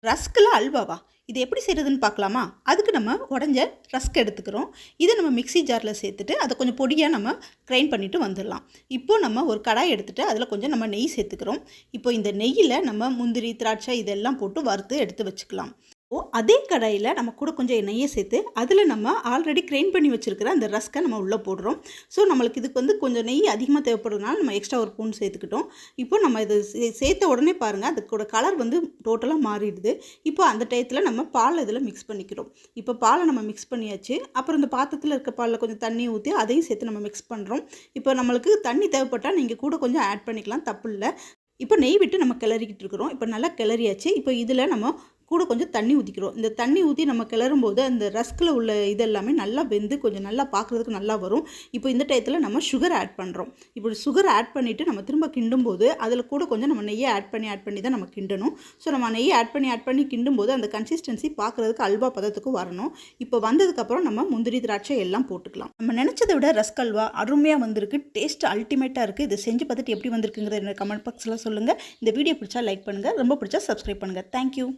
ரஸ்கில் அல்வாவா? இது எப்படி செய்கிறதுன்னு பார்க்கலாமா? அதுக்கு நம்ம உடஞ்ச ரஸ்க் எடுத்துக்கிறோம். இதை நம்ம மிக்ஸி ஜாரில் சேர்த்துட்டு அதை கொஞ்சம் பொடியாக நம்ம கிரைண்ட் பண்ணிவிட்டு வந்துடலாம். இப்போது நம்ம ஒரு கடாய் எடுத்துகிட்டு அதில் கொஞ்சம் நம்ம நெய் சேர்த்துக்கிறோம். இப்போ இந்த நெய்யில் நம்ம முந்திரி, திராட்சை இதெல்லாம் போட்டு வறுத்து எடுத்து வச்சுக்கலாம். அதே கடாயில் நம்ம கூட கொஞ்சம் நெய்யை சேர்த்து அதில் நம்ம ஆல்ரெடி கிரைண்ட் பண்ணி வச்சுருக்கிற அந்த ரஸ்க்கை நம்ம உள்ளே போடுறோம். ஸோ நம்மளுக்கு இதுக்கு வந்து கொஞ்சம் நெய் அதிகமாக தேவைப்படுறதுனால நம்ம எக்ஸ்ட்ரா ஒரு ஸ்பூன் சேர்த்துக்கிட்டோம். இப்போ நம்ம இது சேர்த்த உடனே பாருங்கள் அதுக்கூட கலர் வந்து டோட்டலாக மாறிடுது. இப்போ அந்த டயத்தில் நம்ம பால் இதில் மிக்ஸ் பண்ணிக்கிறோம். இப்போ பாலை நம்ம மிக்ஸ் பண்ணியாச்சு. அப்புறம் இந்த பாத்திரத்தில் இருக்க பாலில் கொஞ்சம் தண்ணி ஊற்றி அதையும் சேர்த்து நம்ம மிக்ஸ் பண்ணுறோம். இப்போ நம்மளுக்கு தண்ணி தேவைப்பட்டால் நீங்கள் கூட கொஞ்சம் ஆட் பண்ணிக்கலாம், தப்பு இல்லை. இப்போ நெய் விட்டு நம்ம கிளறிக்கிட்டு இருக்கிறோம். இப்போ நல்லா கிளறியாச்சு. இப்போ இதில் நம்ம கூட கொஞ்சம் தண்ணி ஊற்றிக்கிறோம். இந்த தண்ணி ஊற்றி நம்ம கிளறும் போது அந்த ரஸ்கில் உள்ள இதெல்லாமே நல்லா வெந்து கொஞ்சம் நல்லா பார்க்குறதுக்கு நல்லா வரும். இப்போ இந்த டயத்தில் நம்ம சுகர் ஆட் பண்ணுறோம். இப்போ சுகர் ஆட் பண்ணிவிட்டு நம்ம திரும்ப கிண்டும் போது அதில் கூட கொஞ்சம் நம்ம நெய்யை ஆட் பண்ணி தான் நம்ம கிண்டணும். ஸோ நம்ம நெய்யை ஆட் பண்ணி கிண்டும் போது அந்த கன்சிஸ்டன்சி பார்க்குறதுக்கு அல்வா பதத்துக்கு வரணும். இப்போ வந்ததுக்கப்புறம் நம்ம முந்திரி, திராட்சை எல்லாம் போட்டுக்கலாம். நம்ம நினச்சதை விட ரஸ்க் அல்வா அருமையாக வந்திருக்கு. டேஸ்ட் அல்டிமேட்டாக இருக்குது. இதை செஞ்சு பார்த்துட்டு எப்படி வந்திருக்குங்கிறத கமெண்ட் பாக்ஸில் சொல்லுங்கள். இந்த வீடியோ பிடிச்சா லைக் பண்ணுங்கள், ரொம்ப பிடிச்சா சப்ஸ்கிரைப் பண்ணுங்கள். தேங்க்யூ.